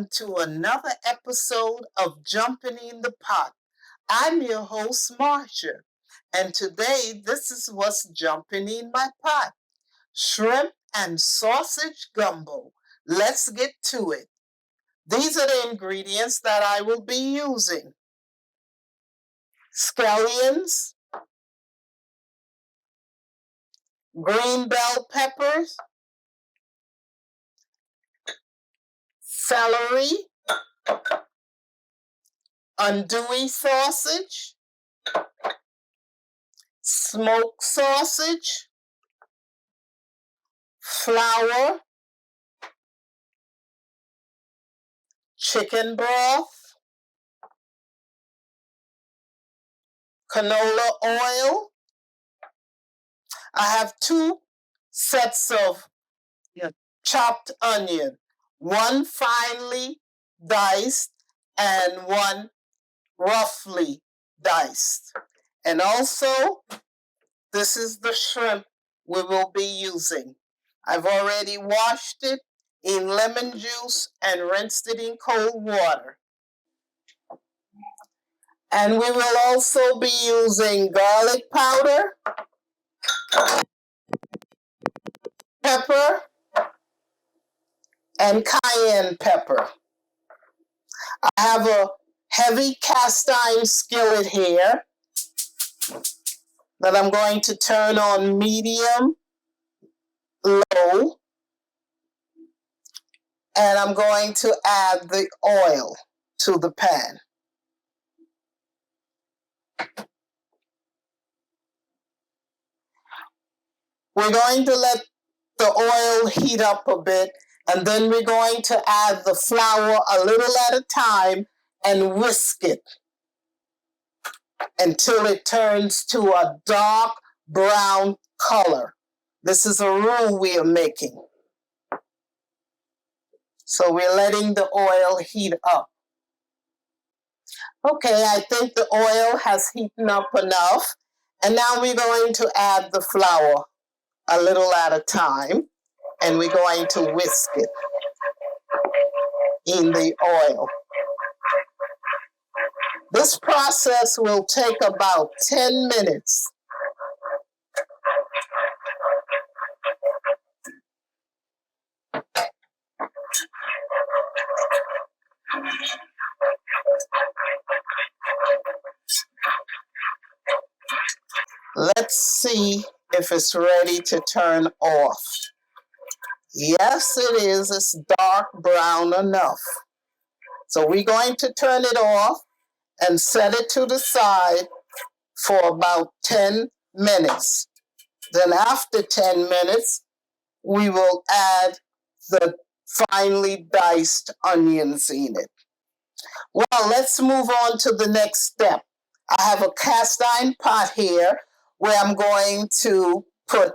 welcome to another episode of Jumping in the Pot. I'm your host, Marcia, and today this is what's jumping in my pot. Shrimp and sausage gumbo. Let's get to it. These are the ingredients that I will be using. Scallions, green bell peppers, celery, andouille sausage, smoked sausage, flour, chicken broth, canola oil. I have 2 sets of chopped onion, one finely diced and one roughly diced. And also, this is the shrimp we will be using. I've already washed it in lemon juice and rinsed it in cold water. And we will also be using garlic powder, pepper, and cayenne pepper. I have a heavy cast iron skillet here that I'm going to turn on medium low, and I'm going to add the oil to the pan. We're going to let the oil heat up a bit, and then we're going to add the flour a little at a time and whisk it until it turns to a dark brown color. This is a roux we are making. So we're letting the oil heat up. Okay, I think the oil has heated up enough. And now we're going to add the flour a little at a time. And we're going to whisk it in the oil. This process will take about 10 minutes. Let's see if it's ready to turn off. Yes, it is. It's dark brown enough. So we're going to turn it off and set it to the side for about 10 minutes. Then after 10 minutes, we will add the finely diced onions in it. Well, let's move on to the next step. I have a cast iron pot here where I'm going to put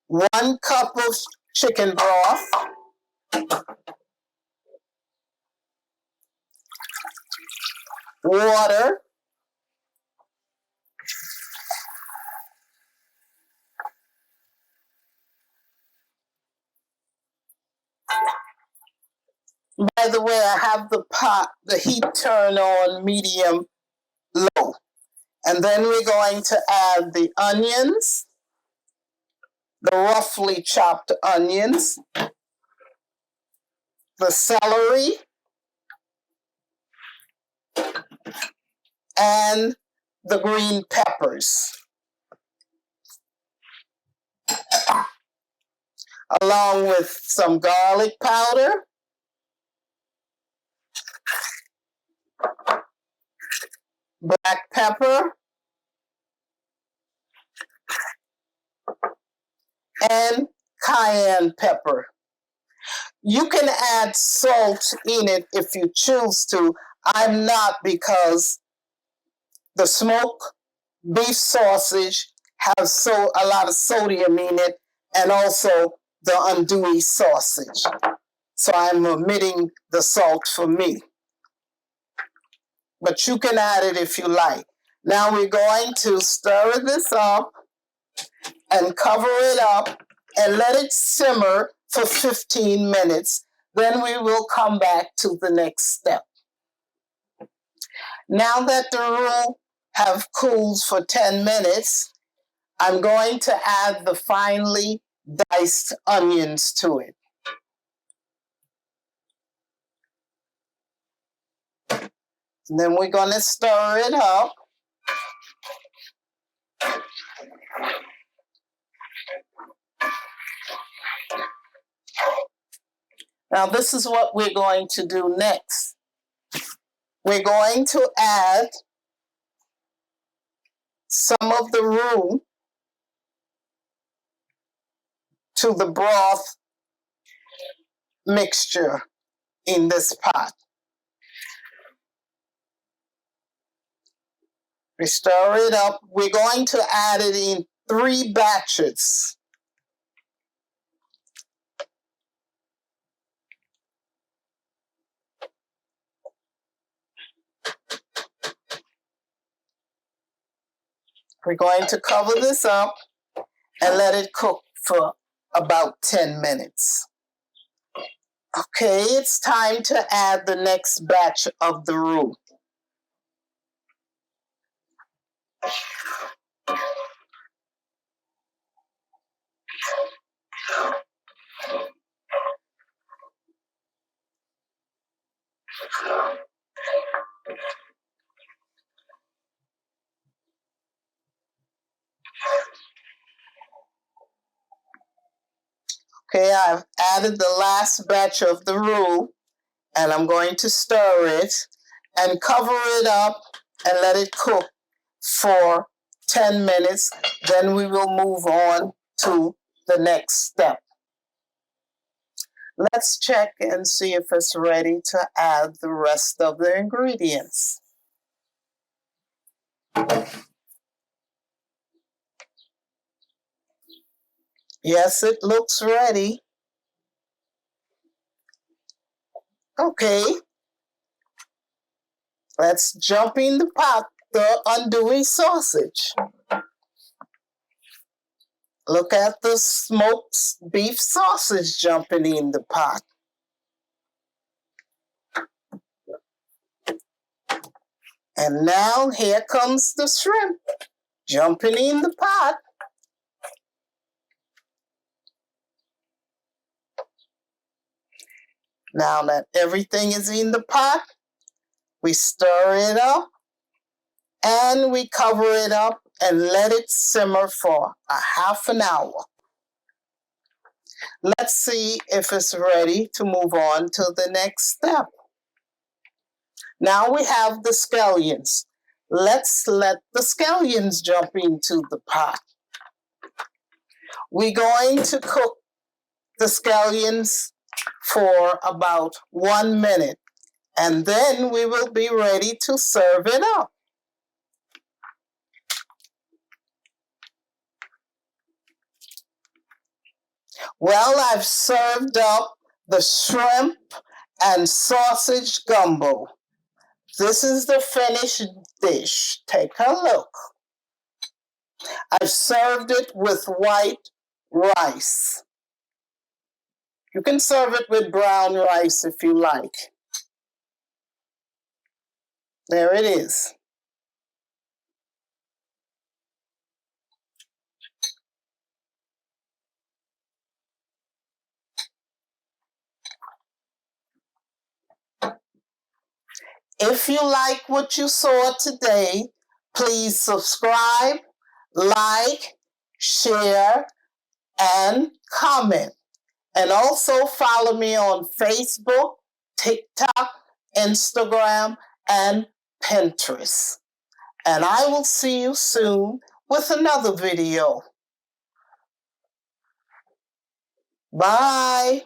1 cup of chicken broth, water, by the way, I have the heat turned on medium low. And then we're going to add the onions, the roughly chopped onions, the celery, and the green peppers, along with some garlic powder, black pepper, and cayenne pepper. You can add salt in it if you choose to. I'm not, because the smoked beef sausage has a lot of sodium in it, and also the andouille sausage. So I'm omitting the salt for me. But you can add it if you like. Now we're going to stir this up and cover it up and let it simmer for 15 minutes. Then we will come back to the next step. Now that the roux have cooled for 10 minutes, I'm going to add the finely diced onions to it. And then we're going to stir it up. Now this is what we're going to do next. We're going to add some of the roux to the broth mixture in this pot. We stir it up. We're going to add it in 3 batches. We're going to cover this up and let it cook for about 10 minutes. Okay, it's time to add the next batch of the roux. Okay, I've added the last batch of the roux, and I'm going to stir it and cover it up and let it cook for 10 minutes. Then we will move on to the next step. Let's check and see if it's ready to add the rest of the ingredients. Yes, it looks ready. Okay, let's jump in the pot, the andouille sausage. Look at the smoked beef sausage jumping in the pot. And now here comes the shrimp jumping in the pot. Now that everything is in the pot, we stir it up and we cover it up and let it simmer for a half an hour. Let's see if it's ready to move on to the next step. Now we have the scallions. Let's let the scallions jump into the pot. We're going to cook the scallions for about 1 minute, and then we will be ready to serve it up. Well, I've served up the shrimp and sausage gumbo. This is the finished dish. Take a look. I've served it with white rice. You can serve it with brown rice if you like. There it is. If you like what you saw today, please subscribe, like, share, and comment. And also follow me on Facebook, TikTok, Instagram, and Pinterest. And I will see you soon with another video. Bye.